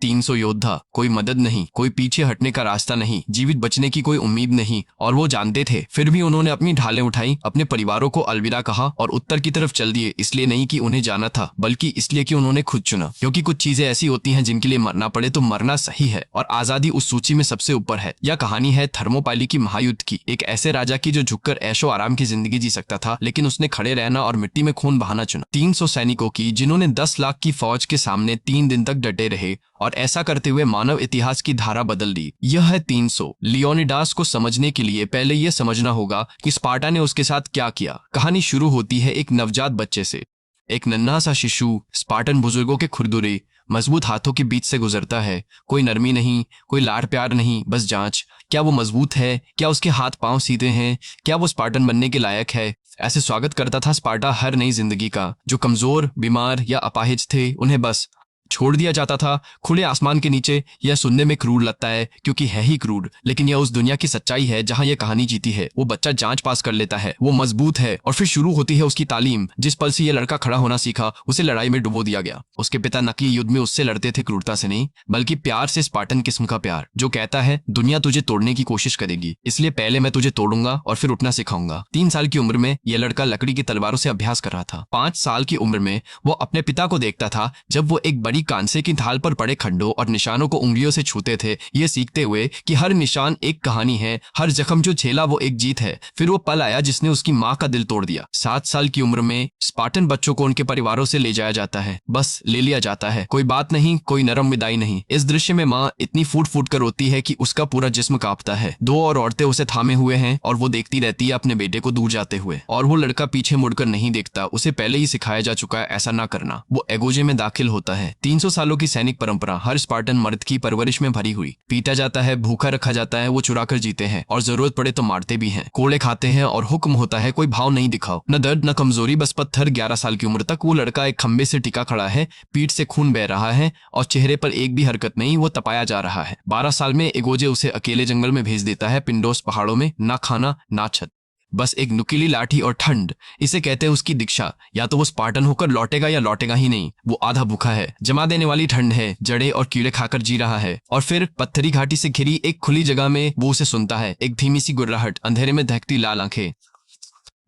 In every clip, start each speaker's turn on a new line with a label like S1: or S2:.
S1: 300 योद्धा, कोई मदद नहीं, कोई पीछे हटने का रास्ता नहीं, जीवित बचने की कोई उम्मीद नहीं, और वो जानते थे। फिर भी उन्होंने अपनी ढालें उठाई, अपने परिवारों को अलविदा कहा और उत्तर की तरफ चल दिए। इसलिए नहीं कि उन्हें जाना था, बल्कि इसलिए कि उन्होंने खुद चुना। क्योंकि कुछ चीजें ऐसी होती हैं जिनके लिए मरना पड़े तो मरना सही है, और आजादी उस सूची में सबसे ऊपर है। यह कहानी है थर्मोपाइली की महायुद्ध की, एक ऐसे राजा की जो झुककर ऐशो आराम की जिंदगी जी सकता था, लेकिन उसने खड़े रहना और मिट्टी में खून बहाना चुना। 300 सैनिकों की, जिन्होंने 10 लाख की फौज के सामने 3 दिन तक डटे रहे, और ऐसा करते हुए मानव इतिहास की धारा बदल दी। यह है 300। लियोनिडास को समझने के लिए पहले यह समझना होगा कि स्पार्टा ने उसके साथ क्या किया। कहानी शुरू होती है एक नवजात बच्चे से। एक नन्हा सा शिशु स्पार्टन बुजुर्गों के खुरदुरे मजबूत हाथों के बीच से गुजरता है। कोई नरमी नहीं, कोई लाड़ प्यार नहीं, बस जांच। क्या वो मजबूत है? क्या उसके हाथ पांव सीधे हैं? क्या वो स्पार्टन बनने के लायक है? ऐसे स्वागत करता था स्पार्टा हर नई जिंदगी का। जो कमजोर, बीमार या अपाहिज थे, उन्हें बस छोड़ दिया जाता था खुले आसमान के नीचे। यह सुनने में क्रूर लगता है, क्योंकि है ही क्रूर, लेकिन यह उस दुनिया की सच्चाई है जहां यह कहानी जीती है। वो बच्चा जांच पास कर लेता है, वो मजबूत है, और फिर शुरू होती है उसकी तालीम। जिस पल से यह लड़का खड़ा होना सीखा, उसे लड़ाई में डुबो दिया गया। उसके पिता नकली युद्ध में उससे लड़ते थे, क्रूरता से नहीं, बल्कि प्यार से। स्पार्टन किस्म का प्यार जो कहता है दुनिया तुझे तोड़ने की कोशिश करेगी, इसलिए पहले मैं तुझे तोड़ूंगा और फिर उठना सिखाऊंगा। 3 साल की उम्र में यह लड़का लकड़ी की तलवारों से अभ्यास कर रहा था। 5 साल की उम्र में वो अपने पिता को देखता था जब वो एक बड़ी कांसे की ढाल पर पड़े खंडों और निशानों को उंगलियों से छूते थे, ये सीखते हुए कि हर निशान एक कहानी है, हर जख्म जो झेला वो एक जीत है। फिर वो पल आया जिसने उसकी माँ का दिल तोड़ दिया। 7 साल की उम्र में स्पार्टन बच्चों को उनके परिवारों से ले जाया जाता है, बस ले लिया जाता है। कोई बात नहीं, कोई नरम विदाई नहीं। इस दृश्य में माँ इतनी फूट फूट कर रोती है कि उसका पूरा जिस्म कांपता है। 2 और औरतें उसे थामे हुए हैं और वो देखती रहती है अपने बेटे को दूर जाते हुए। और वो लड़का पीछे मुड़कर नहीं देखता, उसे पहले ही सिखाया जा चुका है ऐसा ना करना। वो एगोजे में दाखिल होता है। 300 सालों की सैनिक परंपरा हर स्पार्टन मर्द की परवरिश में भरी हुई। पीटा जाता है, भूखा रखा जाता है, वो चुरा कर जीते हैं, और जरूरत पड़े तो मारते भी हैं। कोड़े खाते हैं और हुक्म होता है कोई भाव नहीं दिखाओ, न दर्द न कमजोरी, बस पत्थर। 11 साल की उम्र तक वो लड़का एक खंबे से टिका खड़ा है, पीठ से खून बह रहा है और चेहरे पर एक भी हरकत नहीं, वो तपाया जा रहा है। 12 साल में एगोजे उसे अकेले जंगल में भेज देता है, पिंडोस पहाड़ों में, ना खाना ना छत, बस एक नुकीली लाठी और ठंड। इसे कहते हैं उसकी दीक्षा। या तो वो स्पार्टन होकर लौटेगा या लौटेगा ही नहीं। वो आधा भूखा है, जमा देने वाली ठंड है, जड़े और कीड़े खाकर जी रहा है। और फिर पत्थरी घाटी से घिरी एक खुली जगह में वो उसे सुनता है, एक धीमी सी गुर्राहट, अंधेरे में दहकती लाल आंखें,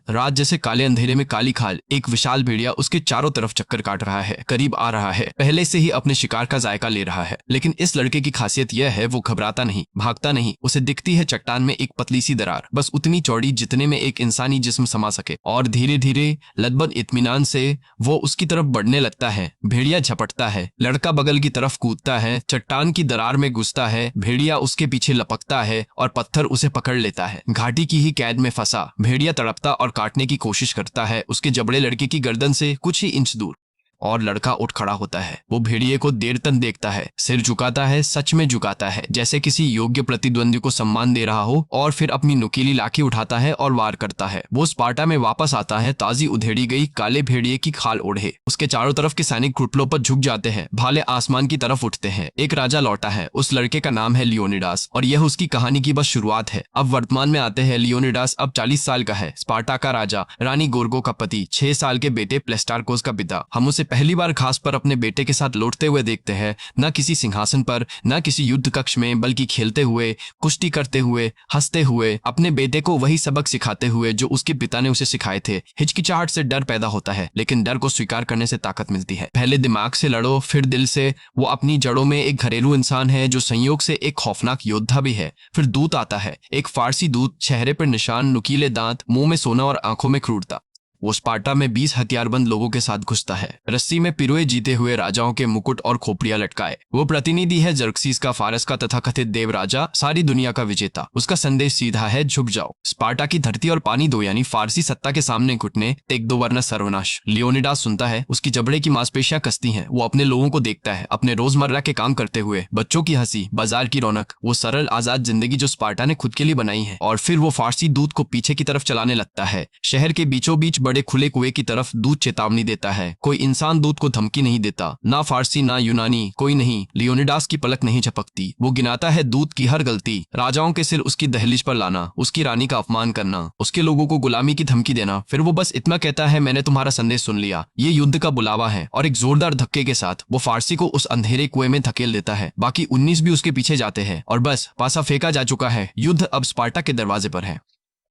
S1: रात जैसे काले अंधेरे में काली खाल। एक विशाल भेड़िया उसके चारों तरफ चक्कर काट रहा है, करीब आ रहा है, पहले से ही अपने शिकार का जायका ले रहा है। लेकिन इस लड़के की खासियत यह है, वो घबराता नहीं, भागता नहीं। उसे दिखती है चट्टान में एक पतली सी दरार, बस उतनी चौड़ी जितने में एक इंसानी जिस्म समा सके, और धीरे धीरे लदबद इत्मीनान से वो उसकी तरफ बढ़ने लगता है। भेड़िया झपटता है, लड़का बगल की तरफ कूदता है, चट्टान की दरार में घुसता है, भेड़िया उसके पीछे लपकता है और पत्थर उसे पकड़ लेता है। घाटी की ही कैद में फंसा भेड़िया तड़पता और काटने की कोशिश करता है, उसके जबड़े लड़के की गर्दन से कुछ ही इंच दूर। और लड़का उठ खड़ा होता है। वो भेड़िए को देर तक देखता है, सिर झुकाता है, सच में झुकाता है, जैसे किसी योग्य प्रतिद्वंदी को सम्मान दे रहा हो, और फिर अपनी नुकीली लाठी उठाता है और वार करता है। वो स्पार्टा में वापस आता है, ताजी उधेड़ी गई काले भेड़िए की खाल ओढ़े। उसके चारों तरफ के सैनिक घुटनों पर झुक जाते हैं, भाले आसमान की तरफ उठते हैं। एक राजा लौटा है, उस लड़के का नाम है लियोनिडास, और यह उसकी कहानी की बस शुरुआत है। अब वर्तमान में आते हैं। लियोनिडास अब 40 साल का है, स्पार्टा का राजा, रानी गोर्गो का पति, 6 साल के बेटे प्लेस्टार्कोस का पिता। हम उसे पहली बार घास पर अपने बेटे के साथ लौटते हुए देखते हैं, न किसी सिंहासन पर, न किसी युद्ध कक्ष में, बल्कि खेलते हुए, कुश्ती करते हुए, हंसते हुए, अपने बेटे को वही सबक सिखाते हुए जो उसके पिता ने उसे सिखाए थे। हिचकिचाहट से डर पैदा होता है, लेकिन डर को स्वीकार करने से ताकत मिलती है। पहले दिमाग से लड़ो, फिर दिल से। वो अपनी जड़ों में एक घरेलू इंसान है जो संयोग से एक खौफनाक योद्धा भी है। फिर दूत आता है, एक फारसी दूत, चेहरे पर निशान, नुकीले दांत, मुंह में सोना और आंखों में क्रूरता। वो स्पार्टा में 20 हथियारबंद लोगों के साथ घुसता है, रस्सी में पिरोए जीते हुए राजाओं के मुकुट और खोपड़ियां लटकाए। वो प्रतिनिधि है जर्क्सीस का, फारस का तथाकथित देव राजा, सारी दुनिया का विजेता। उसका संदेश सीधा है, झुक जाओ, स्पार्टा की धरती और पानी दो, यानी फारसी सत्ता के सामने घुटने टेक दो वरना सर्वनाश। लियोनिडास सुनता है, उसकी जबड़े की मांसपेशियां कसती हैं। वो अपने लोगों को देखता है, अपने रोजमर्रा के काम करते हुए, बच्चों की हंसी, बाजार की रौनक, वो सरल आजाद जिंदगी जो स्पार्टा ने खुद के लिए बनाई है। और फिर वो फारसी दूत को पीछे की तरफ चलाने लगता है। शहर के बीचों बीच बड़े खुले कुएं की तरफ दूत चेतावनी देता है। कोई इंसान दूत को धमकी नहीं देता, ना फारसी ना यूनानी, कोई नहीं। लियोनिडास की पलक नहीं झपकती। वो गिनाता है दूत की हर गलती, राजाओं के सिर उसकी दहलीज पर लाना, उसकी रानी का अपमान करना, उसके लोगों को गुलामी की धमकी देना। फिर वो बस इतना कहता है, मैंने तुम्हारा संदेश सुन लिया, ये युद्ध का बुलावा है। और एक जोरदार धक्के के साथ वो फारसी को उस अंधेरे कुएं में धकेल देता है। बाकी 19 भी उसके पीछे जाते हैं और बस पासा फेंका जा चुका है। युद्ध अब स्पार्टा के दरवाजे पर है।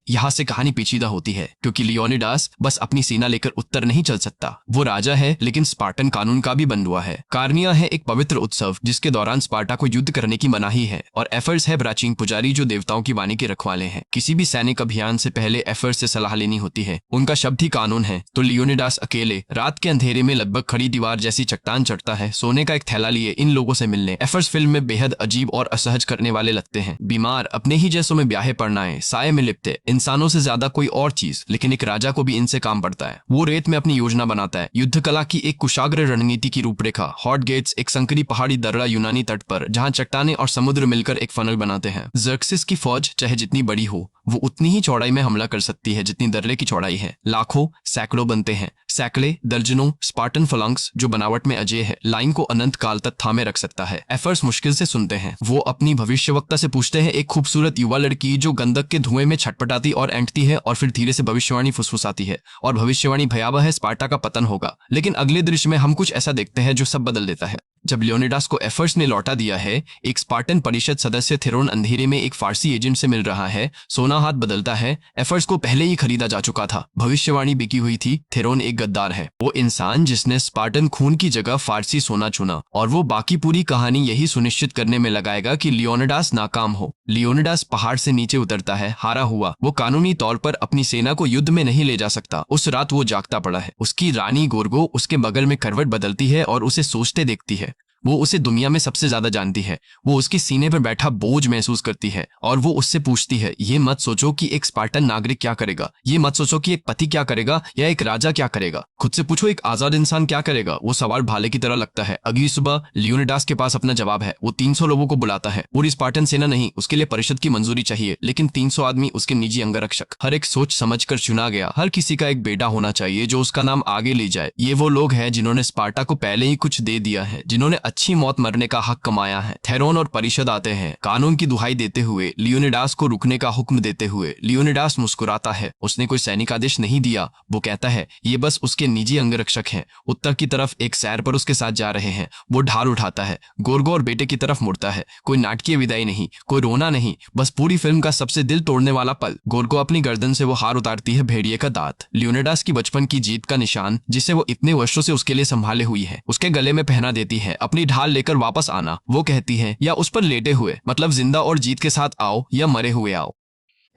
S1: यहाँ से कहानी पेचीदा होती है क्योंकि लियोनिडास बस अपनी सेना लेकर उत्तर नहीं चल सकता। वो राजा है लेकिन स्पार्टन कानून का भी बंधुआ है। कार्निया है एक पवित्र उत्सव जिसके दौरान स्पार्टा को युद्ध करने की मनाही है और एफर्स है प्राचीन पुजारी जो देवताओं की वाणी के रखवाले हैं। किसी भी सैनिक अभियान से पहले एफर्स से सलाह लेनी होती है, उनका शब्द ही कानून है। तो लियोनिडास अकेले रात के अंधेरे में लगभग खड़ी दीवार जैसी चट्टान चढ़ता है, सोने का एक थैला लिए इन लोगों से मिलने। एफर्स फिल्म में बेहद अजीब और असहज करने वाले लगते हैं, बीमार, अपने ही जैसों में ब्याहे पड़नाए, साये में लिपटे, इंसानों से ज्यादा कोई और चीज। लेकिन एक राजा को भी इनसे काम पड़ता है। वो रेत में अपनी योजना बनाता है, युद्ध कला की एक कुशाग्र रणनीति की रूपरेखा। हॉट गेट्स एक संकरी पहाड़ी दर्रा यूनानी तट पर जहां चट्टाने और समुद्र मिलकर एक फनल बनाते हैं। जर्क्सिस की फौज चाहे जितनी बड़ी हो वो उतनी ही चौड़ाई में हमला कर सकती है जितनी दर्रे की चौड़ाई है। लाखों सैकड़ों बनते हैं, सैकड़े दर्जनों स्पार्टन फलंक्स जो बनावट में अजय है, लाइन को अनंत काल तक थामे रख सकता है। एफर्स मुश्किल से सुनते हैं। वो अपनी भविष्यवक्ता से पूछते हैं, एक खूबसूरत युवा लड़की जो गंधक के धुएं में छटपटाती और एंटती है और फिर धीरे से भविष्यवाणी फुसफुसाती है। और भविष्यवाणी भयावह है, स्पार्टा का पतन होगा। लेकिन अगले दृश्य में हम कुछ ऐसा देखते हैं जो सब बदल देता है। जब लियोनिडास को एफर्स ने लौटा दिया है, एक स्पार्टन परिषद सदस्य थेरोन अंधेरे में एक फारसी एजेंट से मिल रहा है। सोना हाथ बदलता है। एफर्स को पहले ही खरीदा जा चुका था, भविष्यवाणी बिकी हुई थी। थेरोन एक गद्दार है, वो इंसान जिसने स्पार्टन खून की जगह फारसी सोना चुना, और वो बाकी पूरी कहानी यही सुनिश्चित करने में लगाएगा कि लियोनिडास नाकाम हो। लियोनिडास पहाड़ से नीचे उतरता है, हारा हुआ। वो कानूनी तौर पर अपनी सेना को युद्ध में नहीं ले जा सकता। उस रात वो जागता पड़ा है। उसकी रानी गोर्गो उसके बगल में करवट बदलती है और उसे सोचते देखती है। वो उसे दुनिया में सबसे ज्यादा जानती है। वो उसके सीने पर बैठा बोझ महसूस करती है और वो उससे पूछती है, ये मत सोचो कि एक स्पार्टन नागरिक क्या करेगा, ये मत सोचो कि एक पति क्या करेगा या एक राजा क्या करेगा, खुद से पूछो एक आजाद इंसान क्या करेगा। वो सवाल भाले की तरह लगता है। अगली सुबह लियोनिडास के पास अपना जवाब है। वो 300 लोगों को बुलाता है। पूरी स्पार्टन सेना नहीं, उसके लिए परिषद की मंजूरी चाहिए, लेकिन 300 आदमी, उसके निजी अंगरक्षक। हर एक सोच समझ कर चुना गया। हर किसी का एक बेटा होना चाहिए जो उसका नाम आगे ले जाए। ये वो लोग हैं जिन्होंने स्पार्टा को पहले ही कुछ दे दिया है, जिन्होंने अच्छी मौत मरने का हक कमाया है। थेरोन और परिषद आते हैं, कानून की दुहाई देते हुए, लियोनिडास को रुकने का हुक्म देते हुए। लियोनिडास मुस्कुराता है। उसने कोई सैनिक आदेश नहीं दिया। वो कहता है ये बस उसके निजी अंगरक्षक हैं। उत्तर की तरफ एक सैर पर उसके साथ जा रहे हैं। वो ढाल उठाता है, गोर्गो और बेटे की तरफ मुड़ता है। कोई नाटकीय विदाई नहीं, कोई रोना नहीं, बस पूरी फिल्म का सबसे दिल तोड़ने वाला पल। गोर्गो अपनी गर्दन से वो हार उतारती है, भेड़िए का दांत, लियोनिडास की बचपन की जीत का निशान जिसे वो इतने वर्षों से उसके लिए संभाले हुई है, उसके गले में पहना देती है। अपनी ढाल लेकर वापस आना, वो कहती है, या उस पर लेटे हुए, मतलब जिंदा और जीत के साथ आओ या मरे हुए आओ।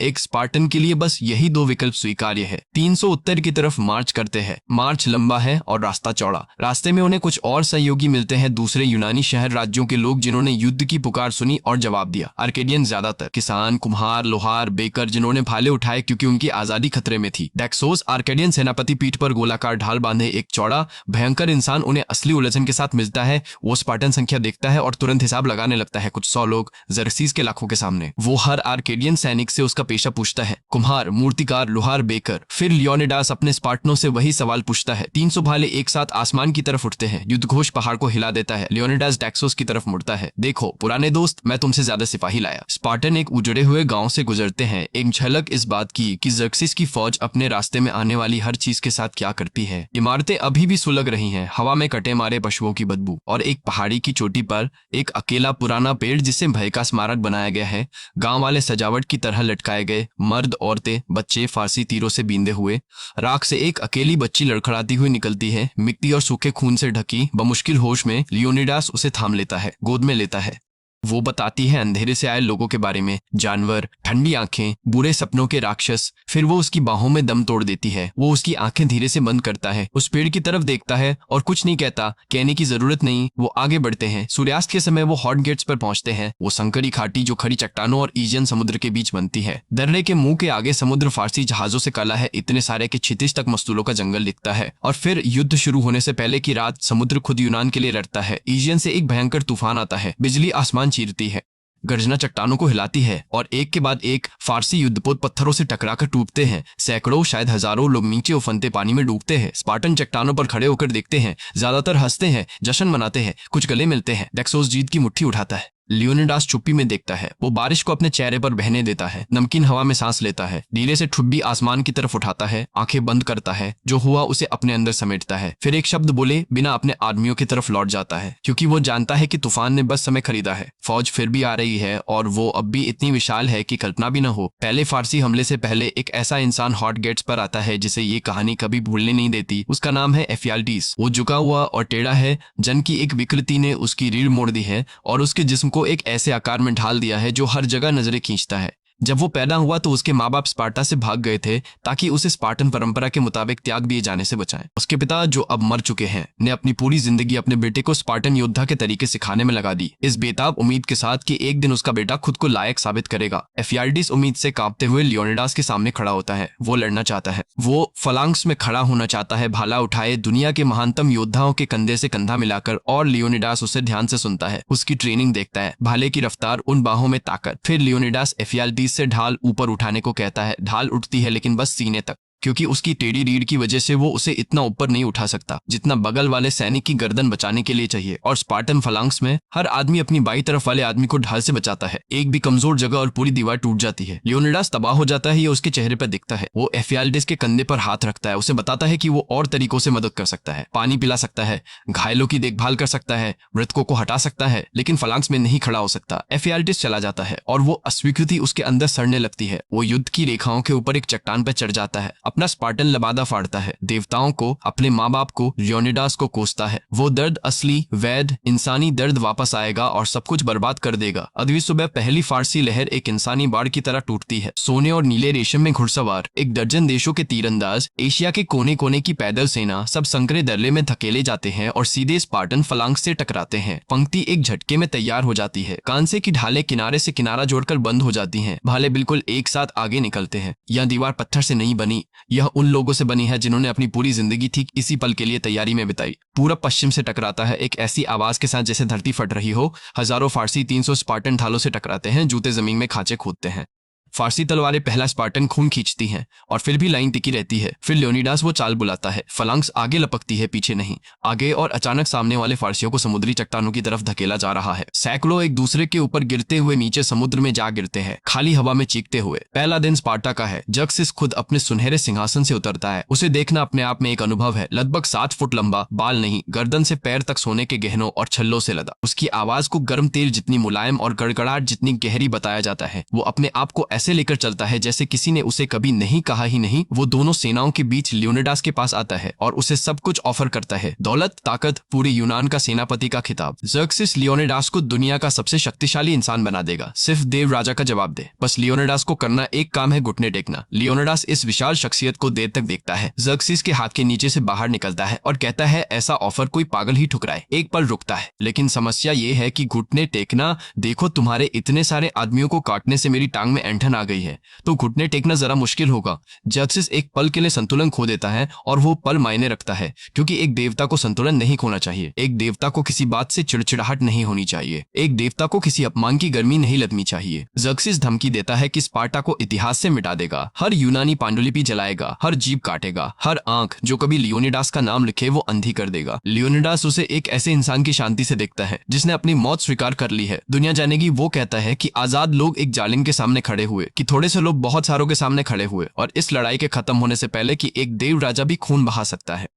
S1: एक स्पार्टन के लिए बस यही दो विकल्प स्वीकार्य है। 300 उत्तर की तरफ मार्च करते हैं। मार्च लंबा है और रास्ता चौड़ा। रास्ते में उन्हें कुछ और सहयोगी मिलते हैं, दूसरे यूनानी शहर राज्यों के लोग जिन्होंने युद्ध की पुकार सुनी और जवाब दिया। आर्केडियन ज्यादातर, किसान, कुम्हार, लोहार, बेकर, जिन्होंने भाले उठाए क्योंकि उनकी आजादी खतरे में थी। डैक्सोस आर्केडियन सेनापति पीठ पर गोलाकार ढाल बांधे एक चौड़ा भयंकर इंसान उन्हें असली उलझन के साथ मिलता है। वो स्पार्टन संख्या देखता है और तुरंत हिसाब लगाने लगता है। कुछ 100 लोग जर्सीस के लाखों के सामने। वो हर आर्केडियन सैनिक से उसका पेशा पूछता है, कुम्हार, मूर्तिकार, लोहार, बेकर। फिर लियोनिडास अपने स्पार्टनों से वही सवाल पूछता है। 300 भाले एक साथ आसमान की तरफ उठते हैं। युद्ध घोष पहाड़ को हिला देता है। लियोनिडास डैक्सोस की तरफ मुड़ता है। देखो पुराने दोस्त, मैं तुमसे ज्यादा सिपाही लाया। स्पार्टन एक उजड़े हुए गांव से गुजरते हैं। एक झलक इस बात की कि जर्क्सिस की फौज अपने रास्ते में आने वाली हर चीज के साथ क्या करती है। इमारतें अभी भी सुलग रही हैं, हवा में कटे मारे पशुओं की बदबू, और एक पहाड़ी की चोटी पर एक अकेला पुराना पेड़ जिसे भय का स्मारक बनाया गया है। गांव वाले सजावट की तरह लटकाए गए, मर्द, औरतें, बच्चे फारसी तीरों से बींधे हुए। राख से एक अकेली बच्ची लड़खड़ाती हुई निकलती है, मिट्टी और सूखे खून से ढकी। बमुश्किल होश में लियोनिडास उसे थाम लेता है, गोद में लेता है। वो बताती है अंधेरे से आए लोगों के बारे में, जानवर, ठंडी आंखें, बुरे सपनों के राक्षस। फिर वो उसकी बाहों में दम तोड़ देती है। वो उसकी आंखें धीरे से बंद करता है, उस पेड़ की तरफ देखता है और कुछ नहीं कहता। कहने की जरूरत नहीं, वो आगे बढ़ते हैं। सूर्यास्त के समय वो हॉट गेट्स पर पहुंचते हैं। वो संकरी घाटी जो खड़ी चट्टानों और ईजियन समुद्र के बीच बनती है। दर्रे के मुंह के आगे समुद्र फारसी जहाजों से काला है, इतने सारे के क्षितिज तक मस्तूलों का जंगल दिखता है। और फिर युद्ध शुरू होने से पहले की रात समुद्र खुद यूनान के लिए रटता है। ईजियन से एक भयंकर तूफान आता है, बिजली आसमान चीरती है। गर्जना चट्टानों को हिलाती है और एक के बाद एक फारसी युद्धपोत पत्थरों से टकराकर टूटते हैं। सैकड़ों शायद हजारों लोग नीचे उफनते पानी में डूबते हैं। स्पार्टन चट्टानों पर खड़े होकर देखते हैं, ज्यादातर हंसते हैं, जश्न मनाते हैं, कुछ गले मिलते हैं। डेक्सोस जीत की मुट्ठी उठाता है। लियोनिडास चुप्पी में देखता है। वो बारिश को अपने चेहरे पर बहने देता है, नमकीन हवा में सांस लेता है, नीले से ठुड्डी आसमान की तरफ उठाता है, आंखें बंद करता है, जो हुआ उसे अपने अंदर समेटता है। फिर एक शब्द बोले बिना अपने आदमियों की तरफ लौट जाता है, क्योंकि वो जानता है कि तूफान ने बस समय खरीदा है। फौज फिर भी आ रही है और वो अब भी इतनी विशाल है कि कल्पना भी न हो। पहले फारसी हमले से पहले एक ऐसा इंसान हॉट गेट्स पर आता है जिसे ये कहानी कभी भूलने नहीं देती। उसका नाम है एफियाल्टीस। वो झुका हुआ और टेढ़ा है। जन की एक विकृति ने उसकी रीढ़ मोड़ दी है और उसके जिस्म को एक ऐसे आकार में ढाल दिया है जो हर जगह नजरें खींचता है। जब वो पैदा हुआ तो उसके माँ बाप स्पार्टा से भाग गए थे ताकि उसे स्पार्टन परंपरा के मुताबिक त्याग दिए जाने से बचाएं। उसके पिता, जो अब मर चुके हैं, ने अपनी पूरी जिंदगी अपने बेटे को स्पार्टन योद्धा के तरीके सिखाने में लगा दी, इस बेताब उम्मीद के साथ कि एक दिन उसका बेटा खुद को लायक साबित करेगा। एफियाल्टीस उम्मीद से कांपते हुए लियोनिडास के सामने खड़ा होता है। वो लड़ना चाहता है, वो फलांक्स में खड़ा होना चाहता है, भाला उठाए, दुनिया के महानतम योद्धाओं के कंधे से कंधा मिलाकर। और लियोनिडास उसे ध्यान से सुनता है, उसकी ट्रेनिंग देखता है, भाले की रफ्तार, उन बाहों में ताकत। फिर लियोनिडास एफियाल्टीस से ढाल ऊपर उठाने को कहता है। ढाल उठती है लेकिन बस सीने तक, क्योंकि उसकी टेढ़ी रीढ़ की वजह से वो उसे इतना ऊपर नहीं उठा सकता जितना बगल वाले सैनिक की गर्दन बचाने के लिए चाहिए। और स्पार्टन फलांक्स में हर आदमी अपनी बाई तरफ वाले आदमी को ढाल से बचाता है। एक भी कमजोर जगह और पूरी दीवार टूट जाती है। लियोनिडास तबाह हो जाता है, ये उसके चेहरे पर दिखता है। वो एफियाल्टीस के कंधे पर हाथ रखता है, उसे बताता है कि वो और तरीकों से मदद कर सकता है, पानी पिला सकता है, घायलों की देखभाल कर सकता है, मृतकों को हटा सकता है, लेकिन फलांक्स में नहीं खड़ा हो सकता। एफियाल्टीस चला जाता है और वो अस्वीकृति उसके अंदर सड़ने लगती है। वो युद्ध की रेखाओं के ऊपर एक चट्टान पर चढ़ जाता है, अपना स्पार्टन वादा फाड़ता है, देवताओं को, अपने माँ बाप को, लियोनिडास को कोसता है। वो दर्द असली, वैध, इंसानी दर्द वापस आएगा और सब कुछ बर्बाद कर देगा। अगली सुबह पहली फारसी लहर एक इंसानी बाढ़ की तरह टूटती है। सोने और नीले रेशम में घुड़सवार, एक दर्जन देशों के तीरंदाज, एशिया के कोने कोने की पैदल सेना, सब संकरे दर्रे में धकेले जाते हैं और सीधे स्पार्टन फलांक्स से टकराते हैं। पंक्ति एक झटके में तैयार हो जाती है। कांसे की ढालें किनारे से किनारा जोड़कर बंद हो जाती हैं। भाले बिल्कुल एक साथ आगे निकलते हैं। यह दीवार पत्थर से नहीं बनी, यह उन लोगों से बनी है जिन्होंने अपनी पूरी जिंदगी ठीक इसी पल के लिए तैयारी में बिताई। पूरब पश्चिम से टकराता है, एक ऐसी आवाज के साथ जैसे धरती फट रही हो। हजारों फारसी 300 स्पार्टन ढालों से टकराते हैं, जूते जमीन में खांचे खोदते हैं। फारसी तलवारें पहला स्पार्टन खून खींचती हैं और फिर भी लाइन टिकी रहती है। फिर लियोनिडास वो चाल बुलाता है। फलांक्स आगे लपकती है, पीछे नहीं, आगे, और अचानक सामने वाले फारसियों को समुद्री चट्टानों की तरफ धकेला जा रहा है। सैकड़ों एक दूसरे के ऊपर गिरते हुए नीचे समुद्र में जा गिरते हैं, खाली हवा में चीखते हुए। पहला दिन स्पार्टा का है। जक्सिस खुद अपने सुनहरे सिंहासन से उतरता है। उसे देखना अपने आप में एक अनुभव है। लगभग 7 फुट लंबा, बाल नहीं, गर्दन से पैर तक सोने के गहनों और छल्लों से लदा। उसकी आवाज को गर्म तेल जितनी मुलायम और गड़गड़ाहट जितनी गहरी बताया जाता है। वो अपने आप को ऐसे लेकर चलता है जैसे किसी ने उसे कभी नहीं कहा ही नहीं। वो दोनों सेनाओं के बीच लियोनिडास के पास आता है और उसे सब कुछ ऑफर करता है, दौलत, ताकत, पूरी यूनान का सेनापति का खिताब। जर्क्सिस लियोनिडास को दुनिया का सबसे शक्तिशाली इंसान बना देगा, सिर्फ देव राजा का जवाब दे। बस लियोनिडास को करना एक काम है, घुटने टेकना। लियोनिडास इस विशाल शख्सियत को देर तक देखता है। जर्क्सिस के हाथ के नीचे से बाहर निकलता है और कहता है, ऐसा ऑफर कोई पागल ही ठुकराए। एक पल रुकता है, लेकिन समस्या ये है कि घुटने टेकना, देखो तुम्हारे इतने सारे आदमियों को काटने से मेरी टांग में ऐंठन आ गई है, तो घुटने टेकना जरा मुश्किल होगा। जर्क्सिस एक पल के लिए संतुलन खो देता है और वो पल मायने रखता है, क्योंकि एक देवता को संतुलन नहीं खोना चाहिए। एक देवता को किसी बात से चिड़चिड़ाहट नहीं होनी चाहिए। एक देवता को किसी अपमान की गर्मी नहीं लगनी चाहिए। जर्क्सिस धमकी देता है कि स्पार्टा को इतिहास से मिटा देगा, हर यूनानी पांडुलिपि जलाएगा, हर जीभ काटेगा, हर आंख जो कभी लियोनिडास का नाम लिखे वो अंधी कर देगा। लियोनिडास उसे एक ऐसे इंसान की शांति से देखता है जिसने अपनी मौत स्वीकार कर ली है। दुनिया जानेगी। वो कहता है कि आजाद लोग एक जालिम के सामने खड़े हुए, कि थोड़े से लोग बहुत सारों के सामने खड़े हुए, और इस लड़ाई के खत्म होने से पहले कि एक देव राजा भी खून बहा सकता है।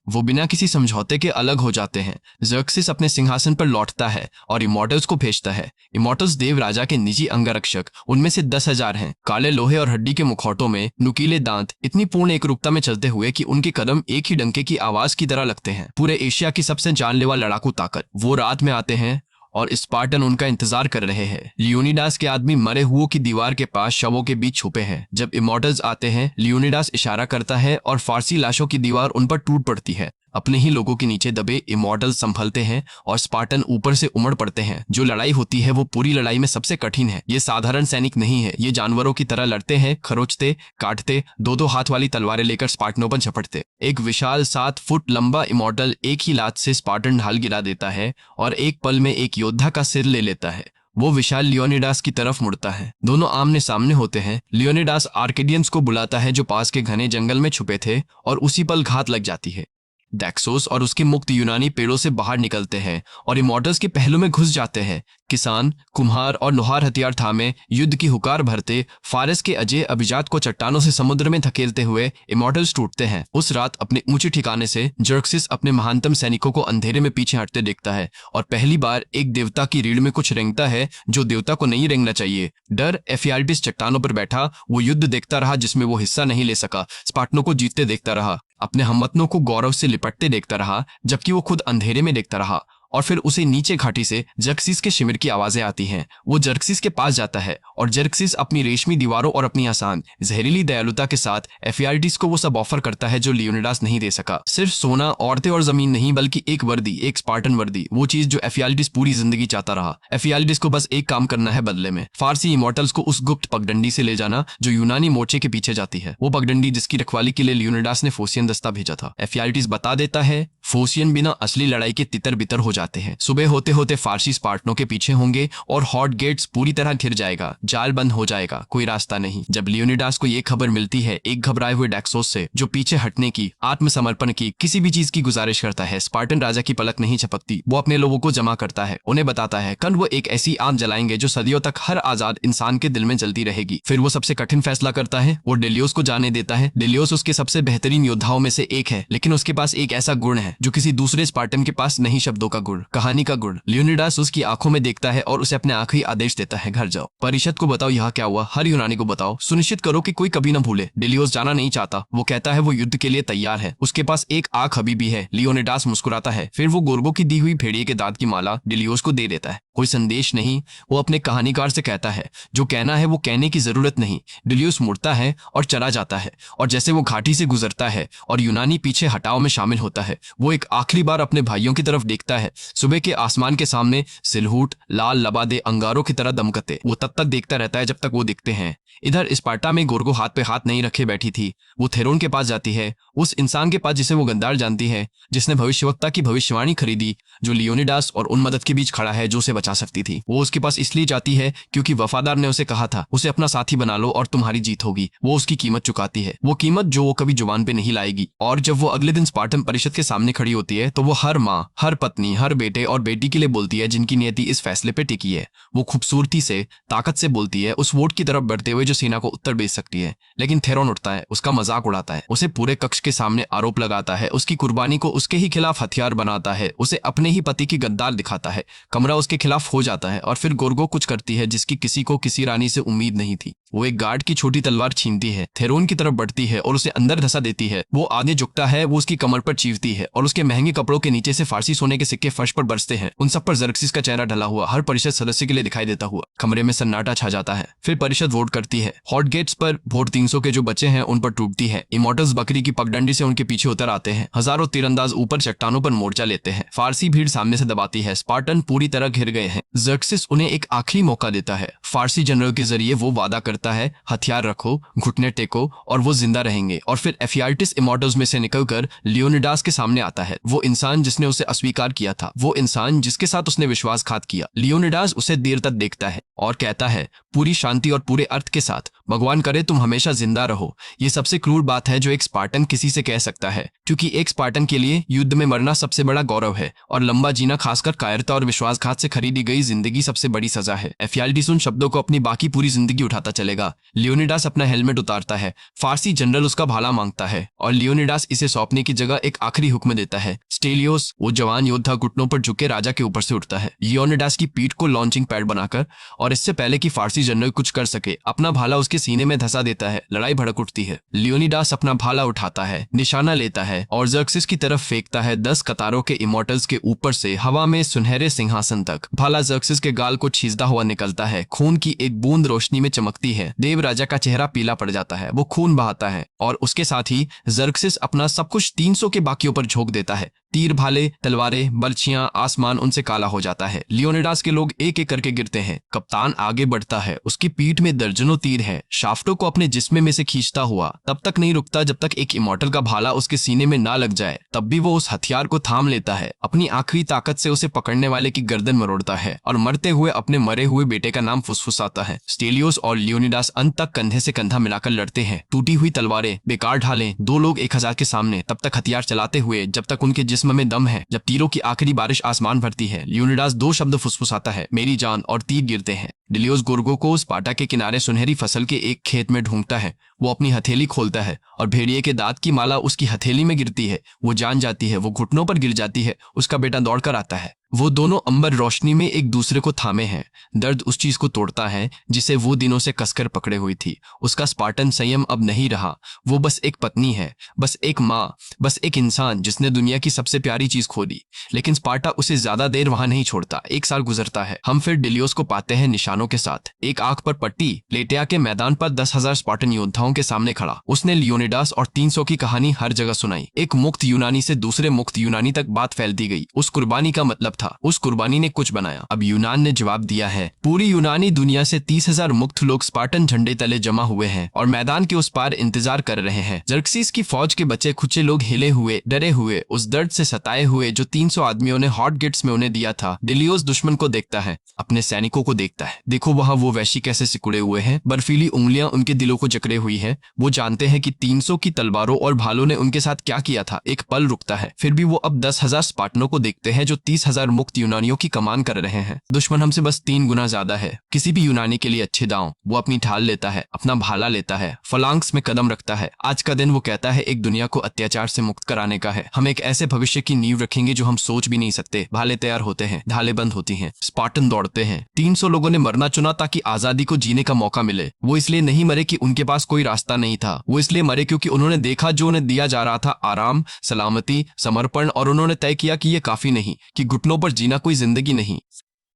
S1: वो बिना किसी समझौते के अलग हो जाते हैं। जर्क्सिस अपने सिंहासन पर लौटता है और इमॉर्टल्स को भेजता है। इमॉर्टल्स देव राजा के निजी अंगरक्षक, उनमें से 10,000 हैं, काले लोहे और हड्डी के मुखौटों में, नुकीले दांत, इतनी पूर्ण एकरूपता में चलते हुए कि उनके कदम एक ही डंके की आवाज की तरह लगते हैं। पूरे एशिया की सबसे जानलेवा लड़ाकू ताकत। वो रात में आते हैं और स्पार्टन उनका इंतजार कर रहे हैं। लियोनिडास के आदमी मरे हुओं की दीवार के पास शवों के बीच छुपे हैं। जब इमॉर्टल्स आते हैं, लियोनिडास इशारा करता है और फारसी लाशों की दीवार उन पर टूट पड़ती है। अपने ही लोगों के नीचे दबे इमॉर्टल्स संभलते हैं और स्पार्टन ऊपर से उमड़ पड़ते हैं। जो लड़ाई होती है वो पूरी लड़ाई में सबसे कठिन है। ये साधारण सैनिक नहीं है, ये जानवरों की तरह लड़ते हैं, खरोचते, काटते, 2-2 हाथ वाली तलवारें लेकर स्पार्टनों पर झपटते। एक विशाल 7 फुट लंबा इमॉर्टल एक ही लात से स्पार्टन ढाल गिरा देता है और एक पल में एक योद्धा का सिर ले लेता है। वो विशाल लियोनिडास की तरफ मुड़ता है। दोनों आमने सामने होते हैं। लियोनिडास आर्केडियंस को बुलाता है जो पास के घने जंगल में छुपे थे और उसी पल घात लग जाती है। डैक्सोस और उसके मुक्त यूनानी पेड़ों से बाहर निकलते हैं और इमॉर्टल्स के पहलू में घुस जाते हैं। किसान, कुम्हार और लोहार हथियार थामे युद्ध की हुकार भरते फारस के अजय अभिजात को चट्टानों से समुद्र में धकेलते हुए इमॉर्टल्स टूटते हैं। उस रात अपने ऊंचे ठिकाने से जर्क्सिस अपने महानतम सैनिकों को अंधेरे में पीछे हटते देखता है और पहली बार एक देवता की रीढ़ में कुछ रेंगता है जो देवता को नहीं रेंगना चाहिए। डर एफियाल्टिस चट्टानों पर बैठा वो युद्ध देखता रहा जिसमें वो हिस्सा नहीं ले सका। स्पार्टनों को जीतते देखता रहा, अपने हमवतनों को गौरव से लिपटते देखता रहा, जबकि वो खुद अंधेरे में देखता रहा। और फिर उसे नीचे घाटी से जर्क्सिस के शिविर की आवाजें आती हैं। वो जर्क्सिस के पास जाता है और जर्क्सिस अपनी रेशमी दीवारों और अपनी आसान जहरीली दयालुता के साथ एफियाल्टिस को वो सब ऑफर करता है जो लियोनिडास नहीं दे सका। सिर्फ सोना, औरतें और जमीन नहीं, बल्कि एक वर्दी, एक स्पार्टन वर्दी, वो चीज जो एफियाल्टिस पूरी जिंदगी चाहता रहा। एफियाल्टिस को बस एक काम करना है बदले में, फारसी इमॉर्टल्स को उस गुप्त पगडंडी से ले जाना जो यूनानी मोर्चे के पीछे जाती है। वो पगडंडी जिसकी रखवाली के लिए लियोनिडास ने फोसियन दस्ता भेजा था। एफियाल्टिस बता देता है फोसियन बिना असली लड़ाई के तितर बितर हो जाते हैं। सुबह होते होते फारसी स्पार्टनों के पीछे होंगे और हॉट गेट्स पूरी तरह घिर जाएगा, जाल बंद हो जाएगा, कोई रास्ता नहीं। जब लियोनिडास को ये खबर मिलती है एक घबराए हुए डैक्सोस से जो पीछे हटने की, आत्मसमर्पण की, किसी भी चीज की गुजारिश करता है, स्पार्टन राजा की पलक नहीं झपकती। वो अपने लोगों को जमा करता है, उन्हें बताता है कल वो एक ऐसी आग जलाएंगे जो सदियों तक हर आजाद इंसान के दिल में जलती रहेगी। फिर वो सबसे कठिन फैसला करता है, वो डेलियोस को जाने देता है। डेलियोस उसके सबसे बेहतरीन योद्धाओं में से एक है, लेकिन उसके पास एक ऐसा गुण है जो किसी दूसरे स्पार्टन के पास नहीं, शब्दों का गुण, कहानी का गुण। लियोनिडास उसकी आंखों में देखता है और उसे अपने आखिरी आदेश देता है, घर जाओ, परिषद को बताओ यहाँ क्या हुआ, हर यूनानी को बताओ, सुनिश्चित करो कि कोई कभी न भूले। डेलियोस जाना नहीं चाहता, वो कहता है वो युद्ध के लिए तैयार है, उसके पास एक आंख अभी भी है। लियोनिडास मुस्कुराता है, फिर वो गोर्गो की दी हुई भेड़िए के दांत की माला डेलियोस को दे देता है। कोई संदेश नहीं, वो अपने कहानीकार से कहता है जो कहना है वो कहने की जरूरत नहीं। डेलियोस मुड़ता है और चला जाता है और जैसे वो घाटी से गुजरता है और यूनानी पीछे हटाव में शामिल होता है, वो एक आखिरी बार अपने भाइयों की तरफ देखता है। सुबह के आसमान के सामने सिलहूट लाल लबादे अंगारों की तरह दमकते। वो तब तक देखता रहता है जब तक वो दिखते हैं। इधर स्पार्टा में गोर्गो हाथ पे हाथ नहीं रखे बैठी थी। वो थेरोन के पास जाती है, उस इंसान के पास जिसे वो गद्दार जानती है, जिसने भविष्यवक्ता की भविष्यवाणी खरीदी, जो लियोनिडास और उन मदद के बीच खड़ा है जो उसे बचा सकती थी। वो उसके पास इसलिए जाती है क्योंकि वफादार ने उसे कहा था उसे अपना साथी बना लो और तुम्हारी जीत होगी। वो उसकी कीमत चुकाती है, वो कीमत जो वो कभी जुबान पे नहीं लाएगी। और जब वो अगले दिन स्पार्टन परिषद के सामने खड़ी होती है तो वो हर माँ, हर पत्नी, हर बेटे और बेटी के लिए बोलती है जिनकी नियति इस फैसले पे टिकी है। वो खूबसूरती से, ताकत से बोलती है, उस वोट की तरफ बढ़ते हुए जो सेना को उत्तर भेज सकती है। लेकिन थेरोन उठता है, उसका मजाक उड़ाता है, उसे पूरे कक्ष के सामने आरोप लगाता है, उसकी कुर्बानी को उसके ही खिलाफ हथियार बनाता है, उसे अपने ही पति की गद्दार दिखाता है। कमरा उसके खिलाफ हो जाता है और फिर गोर्गो कुछ करती है जिसकी किसी को किसी रानी से उम्मीद नहीं थी। वो एक गार्ड की छोटी तलवार छीनती है, थेरोन की तरफ बढ़ती है और उसे अंदर धसा देती है। वो आगे झुकता है, वो उसकी कमर पर चीरती है और उसके महंगे कपड़ों के नीचे से फारसी सोने के सिक्के फर्श पर बरसते हैं। उन सब पर जर्क्सिस का चेहरा ढला हुआ हर परिषद सदस्य के लिए दिखाई देता हुआ। कमरे में सन्नाटा छा जाता है। फिर परिषद वोट करती है। हॉट गेट्स पर वोट 300 के जो बचे हैं उन पर टूटती है। इमॉर्टल्स बकरी की पगडंडी से उनके पीछे उतर आते हैं। हजारों तीरंदाज ऊपर चट्टानों पर मोर्चा लेते हैं। फारसी भीड़ सामने से दबाती है। स्पार्टन पूरी तरह घिर गए हैं। जर्क्सिस उन्हें एक आखिरी मौका देता है। फारसी जनरल के जरिए वो वादा करता है, हथियार रखो, घुटने टेको और वो जिंदा रहेंगे। और फिर एफियाल्टिस इमॉर्टल्स में से निकलकर लियोनिडास के सामने आता है, वो इंसान जिसने उसे अस्वीकार किया था, वो इंसान जिसके साथ उसने विश्वासघात किया। लियोनिडास उसे देर तक देखता है और कहता है पूरी शांति और पूरे अर्थ के साथ, भगवान करे तुम हमेशा जिंदा रहो। ये सबसे क्रूर बात है जो एक स्पार्टन किसी से कह सकता है, क्योंकि एक स्पार्टन के लिए युद्ध में मरना सबसे बड़ा गौरव है और लंबा जीना, खासकर कायरता और विश्वासघात से खरीदी गई जिंदगी, सबसे बड़ी सजा है। एफियाल्टिस उन शब्दों को अपनी बाकी पूरी जिंदगी उठाता चलेगा। लियोनिडास अपना हेलमेट उतारता है। फारसी जनरल उसका भाला मांगता है और लियोनिडास इसे सौंपने की जगह एक आखिरी हुक्म देता है। स्टेलियोस, वो जवान योद्धा, घुटनों पर झुके राजा के ऊपर से उठता है, लियोनिडास की पीठ को लॉन्चिंग पैड बनाकर, और इससे पहले कि फारसी जनरल कुछ कर सके अपना भाला उसके सीने में धसा देता है। लड़ाई भड़क उठती है। लियोनिडास अपना भाला उठाता है, निशाना लेता है और जर्क्सिस की तरफ फेंकता है। 10 कतारों के इमॉर्टल्स के ऊपर से हवा में सुनहरे सिंहासन तक। भाला जर्क्सिस के गाल को छींचता हुआ निकलता है। खून की एक बूंद रोशनी में चमकती है। देव राजा का चेहरा पीला पड़ जाता है, वो खून बहाता है और उसके साथ ही जर्क्सिस अपना सब कुछ 300 के बाकियों पर झोंक देता है। तीर, भाले, तलवारें, बर्छियां, आसमान उनसे काला हो जाता है। लियोनिडास के लोग एक एक करके गिरते हैं। कप्तान आगे बढ़ता है, उसकी पीठ में दर्जनों तीर है। शाफ्टों को अपने जिस्म में से खींचता हुआ तब तक नहीं रुकता जब तक एक इमॉर्टल का भाला उसके सीने में ना लग जाए। तब भी वो उस हथियार को थाम लेता है। अपनी आखिरी ताकत से उसे पकड़ने वाले की गर्दन मरोड़ता है और मरते हुए अपने मरे हुए बेटे का नाम फुसफुसाता है। स्टेलियोस और लियोनिडास अंत तक कंधे से कंधा मिलाकर लड़ते हैं। टूटी हुई तलवारें, बेकार ढालें, दो लोग 1000 के सामने तब तक हथियार चलाते हुए जब तक उनके जिस्म में दम है। जब तीरों की आखिरी बारिश आसमान भरती है, लियोनिडास 2 शब्द फुसफुसाता है, मेरी जान, और तीर गिरते हैं। डिलियोस गोर्गो को स्पार्टा के किनारे सुनहरी फसल के एक खेत में ढूंढता है। वो अपनी हथेली खोलता है और भेड़िए के दांत की माला उसकी हथेली में गिरती है। वो जान जाती है, वो घुटनों पर गिर जाती है। उसका बेटा दौड़कर आता है। वो दोनों अंबर रोशनी में एक दूसरे को थामे हैं। दर्द उस चीज को तोड़ता है जिसे वो दिनों से कसकर पकड़े हुई थी। उसका स्पार्टन संयम अब नहीं रहा। वो बस एक पत्नी है, बस एक माँ, बस एक इंसान जिसने दुनिया की सबसे प्यारी चीज खो दी। लेकिन स्पार्टा उसे ज्यादा देर वहां नहीं छोड़ता। 1 साल गुजरता है। हम फिर डिलियोस को पाते हैं निशानों के साथ, एक आंख पर पट्टी, प्लेटिया के मैदान पर 10,000 स्पार्टन योद्धाओं के सामने खड़ा। उसने लियोनिडास और 300 की कहानी हर जगह सुनाई। एक मुक्त यूनानी से दूसरे मुक्त यूनानी तक बात फैल दी गई। उस कुर्बानी का मतलब था, उस कुर्बानी ने कुछ बनाया। अब यूनान ने जवाब दिया है। पूरी यूनानी दुनिया से 30,000 मुक्त लोग स्पार्टन झंडे तले जमा हुए हैं और मैदान के उस पार इंतजार कर रहे हैं। जर्क्सीस की फौज के बचे खुचे लोग हिले हुए, डरे हुए, उस दर्द से सताए हुए जो 300 आदमियों ने हॉट गेट्स में उन्हें दिया था। डिलियोस दुश्मन को देखता है, अपने सैनिकों को देखता है। देखो वहां वो वैशी कैसे सिकुड़े हुए हैं, बर्फीली उंगलियां उनके दिलों को जकड़े हुई है। वो जानते हैं कि 300 की तलवारों और भालों ने उनके साथ क्या किया था। एक पल रुकता है, फिर भी वो अब 10,000 स्पार्टनों को देखते हैं जो 30,000 मुक्त यूनानियों की कमान कर रहे हैं। दुश्मन हमसे बस 3 गुना ज्यादा है। किसी भी यूनानी के लिए अच्छे दांव। वो अपनी ढाल लेता है, अपना भाला लेता है, फलांक्स में कदम रखता है। आज का दिन वो कहता है एक दुनिया को अत्याचार से मुक्त कराने का है। हम एक ऐसे भविष्य की नींव रखेंगे जो हम सोच भी नहीं सकते। भाले तैयार होते हैं, ढाले बंद होती हैं, स्पार्टन दौड़ते हैं। 300 लोगों ने मरना चुना ताकि आजादी को जीने का मौका मिले। वो इसलिए नहीं मरे कि उनके पास कोई रास्ता नहीं था। वो इसलिए मरे क्योंकि उन्होंने देखा जो उन्हें दिया जा रहा था, आराम, सलामती, समर्पण, और उन्होंने तय किया कि ये काफी नहीं, कि घुटनों पर जीना कोई जिंदगी नहीं।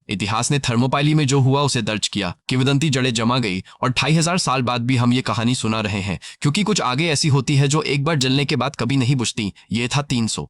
S1: इतिहास ने थर्मोपाइली में जो हुआ उसे दर्ज किया। किंवदंती जड़ें जमा गई और 2500 साल बाद भी हम ये कहानी सुना रहे हैं, क्योंकि कुछ आगे ऐसी होती है जो एक बार जलने के बाद कभी नहीं बुझती। ये था 300।